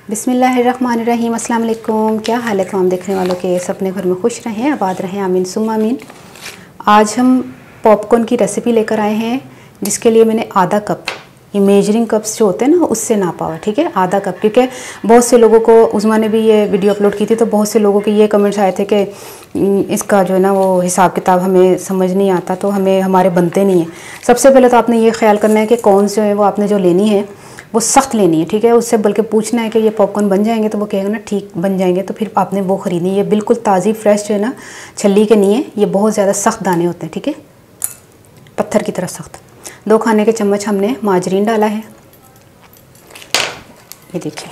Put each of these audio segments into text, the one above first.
बिस्मिल्लाहिर्रहमानिर्रहीम। अस्सलाम वालेकुम। क्या हाल है तमाम देखने वालों के? सब अपने घर में खुश रहें, आबाद रहें, आमीन सुम्मा आमीन। आज हम पॉपकॉर्न की रेसिपी लेकर आए हैं, जिसके लिए मैंने आधा कप, ये मेजरिंग कप्स जो होते हैं ना उससे नापा हुआ, ठीक है, आधा कप। क्योंकि बहुत से लोगों को, उस्मा ने भी ये वीडियो अपलोड की थी तो बहुत से लोगों के ये कमेंट्स आए थे कि इसका जो है ना वो हिसाब किताब हमें समझ नहीं आता, तो हमें हमारे बनते नहीं है। सबसे पहले तो आपने ये ख्याल करना है कि कौन से है वो आपने जो लेनी है वो सख्त लेनी है, ठीक है। उससे बल्कि पूछना है कि ये पॉपकॉर्न बन जाएंगे, तो वो कहेगा ना ठीक बन जाएंगे, तो फिर आपने वो ख़रीदनी है। ये बिल्कुल ताज़ी फ्रेश जो है ना, छल्ली के नहीं है, ये बहुत ज़्यादा सख्त दाने होते हैं, ठीक है, पत्थर की तरह सख्त। 2 खाने के चम्मच हमने माजरीन डाला है। ये देखिए,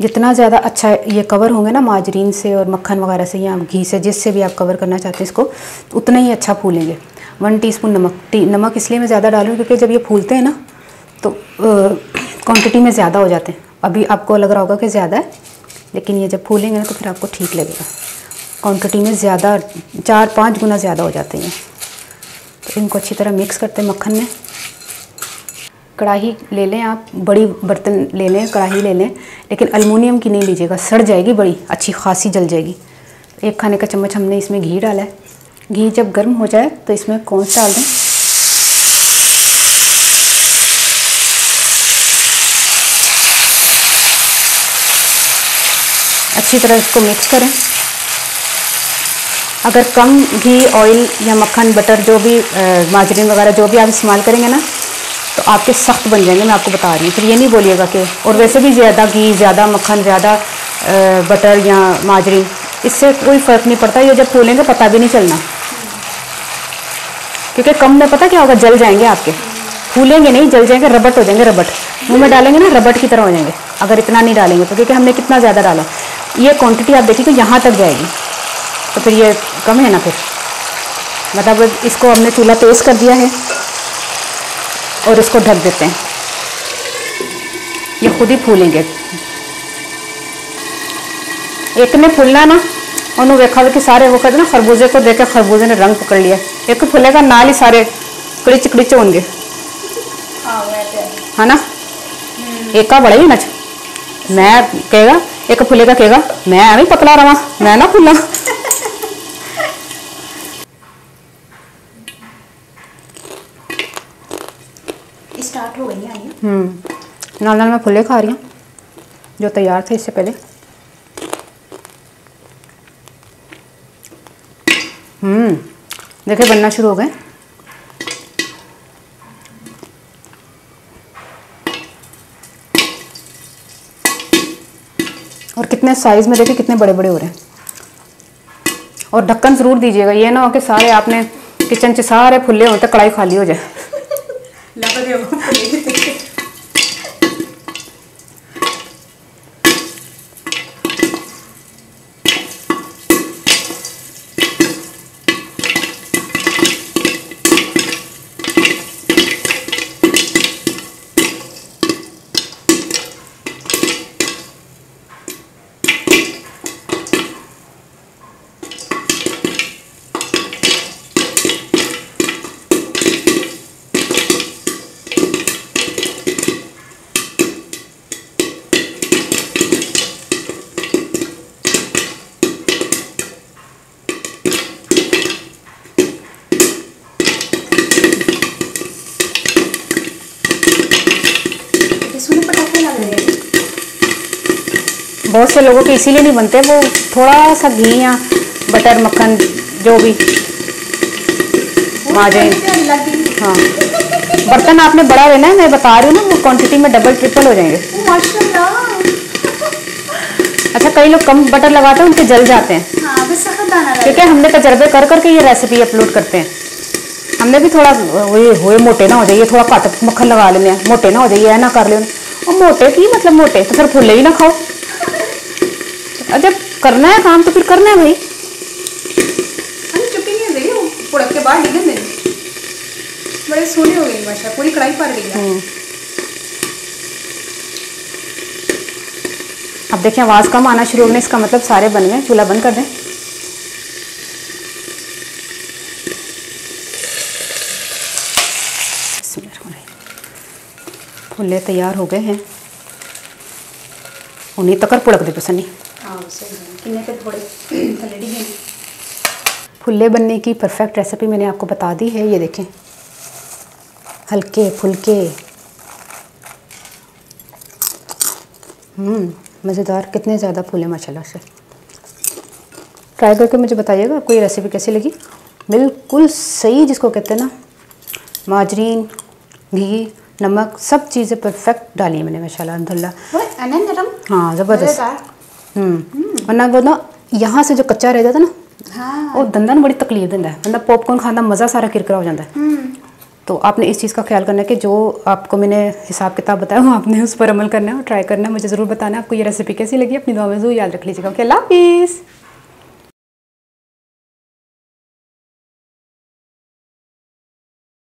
जितना ज़्यादा अच्छा ये कवर होंगे ना माजरीन से और मक्खन वगैरह से या घी से, जिससे भी आप कवर करना चाहते हैं इसको, तो उतना ही अच्छा फूलेंगे। 1 टीस्पून नमक इसलिए मैं ज़्यादा डालूँ क्योंकि जब ये फूलते हैं ना तो क्वांटिटी में ज़्यादा हो जाते हैं। अभी आपको लग रहा होगा कि ज़्यादा है, लेकिन ये जब फूलेंगे ना तो फिर आपको ठीक लगेगा। क्वांटिटी में ज़्यादा 4-5 गुना ज़्यादा हो जाते हैं। तो इनको अच्छी तरह मिक्स करते हैं मक्खन में। कढ़ाई ले लें आप, बड़ी बर्तन ले लें, कढ़ाई ले लें, लेकिन अलमुनियम की नहीं लीजिएगा, सड़ जाएगी, बड़ी अच्छी खासी जल जाएगी। 1 खाने का चम्मच हमने इसमें घी डाला है। घी जब गर्म हो जाए तो इसमें कॉर्नस डाल दें। अच्छी तरह इसको मिक्स करें। अगर कम घी, ऑयल या मक्खन, बटर, जो भी माजरीन वगैरह जो भी आप इस्तेमाल करेंगे ना तो आपके सख्त बन जाएंगे, मैं आपको बता रही हूँ। फिर ये नहीं बोलिएगा कि, और वैसे भी ज़्यादा घी, ज़्यादा मक्खन, ज़्यादा बटर या माजरीन, इससे कोई फ़र्क नहीं पड़ता। ये जब फूलेंगे पता भी नहीं चलना, क्योंकि कम में पता क्या होगा, जल जाएंगे आपके, फूलेंगे नहीं, जल जाएंगे, रबट हो जाएंगे। रबट मुँह में डालेंगे ना, रबट की तरह हो जाएंगे अगर इतना नहीं डालेंगे तो, क्योंकि हमने कितना ज़्यादा डाला। ये क्वांटिटी आप देखिए कि यहाँ तक जाएगी, तो फिर ये कम है ना, फिर मतलब इसको हमने चूल्हा तेज़ कर दिया है और इसको ढक देते हैं। ये खुद ही फूलेंगे। एक ने फूलना ना, उन्होंने देखा कि सारे वो कहते ना, खरबूजे को देखे खरबूजे ने रंग पकड़ लिया। एक फूलेगा नाल ही सारे कड़िच कड़िच होंगे, है ना। एक का बड़ा ही नच, मैं कहेगा एक फूलेगा, कहेगा मैं अभी पतला रहा, मैं ना फूला। स्टार्ट हो गई है। नाल नाल मैं फुले खा रही हूँ जो तैयार थे इससे पहले। देखिए बनना शुरू हो गए। और कितने साइज में, देखिए कितने बड़े बड़े हो रहे हैं। और ढक्कन ज़रूर दीजिएगा, ये ना हो कि सारे आपने किचन से सारे फुले होते कढ़ाई खाली हो जाए। बहुत से लोगों के इसीलिए नहीं बनते, वो थोड़ा सा घी या बटर, मक्खन, जो भी माजरीन, हाँ, बर्तन आपने बड़ा लेना है, मैं बता रही हूँ ना, वो क्वांटिटी में डबल ट्रिपल हो जाएंगे। अच्छा, कई लोग कम बटर लगाते हैं, उनके जल जाते हैं, क्योंकि हमने तजर्बे कर करके ये रेसिपी अपलोड करते हैं। हमने भी थोड़ा हुए मोटे ना हो जाइए, थोड़ा घट मक्खन लगा लेने, मोटे ना हो जाइए, ना कर ले। और मोटे की मतलब मोटे तो फिर फुले ही ना खाओ। जब करना है काम तो फिर करना है भाई। पुड़क के बाद डिगे मेरे बड़े सोने हो गई, माशा पूरी कढ़ाई पर गई। अब देखिए आवाज़ कम आना शुरू हो गई, इसका मतलब सारे बन गए। चूल्हा बंद कर दें। फुल्ले तैयार हो गए हैं। उन्हीं तक पुड़क दे पसंद नहीं। हाँ सही है, किन्ने के थोड़े थले डिगे। फुल्ले बनने की परफेक्ट रेसिपी मैंने आपको बता दी है। ये देखें, हल्के फुल्के, मज़ेदार, कितने ज़्यादा फूले माशाल्लाह से। ट्राई करके मुझे बताइएगा आपको ये रेसिपी कैसी लगी। बिल्कुल सही, जिसको कहते हैं ना, माजरीन, घी, नमक, सब चीज़ें परफेक्ट डाली है मैंने माशाल्लाह अल्हम्दुलिल्लाह। नरम, हाँ ज़बरदस्त। वरना वो ना यहाँ से जो कच्चा रह जाता ना, हाँ वो दंदा बड़ी तकलीफ दिंदा है। बंदा पॉपकॉर्न खाना मज़ा सारा किरकिरा हो जाता है। तो आपने इस चीज़ का ख्याल करना है कि जो आपको मैंने हिसाब किताब बताया वो आपने उस पर अमल करना है और ट्राई करना है। मुझे ज़रूर बताना है आपको ये रेसिपी कैसी लगी। अपनी दुआ में ज़रूर याद रख लीजिएगा। ओके, अल्लाह हाफिज़।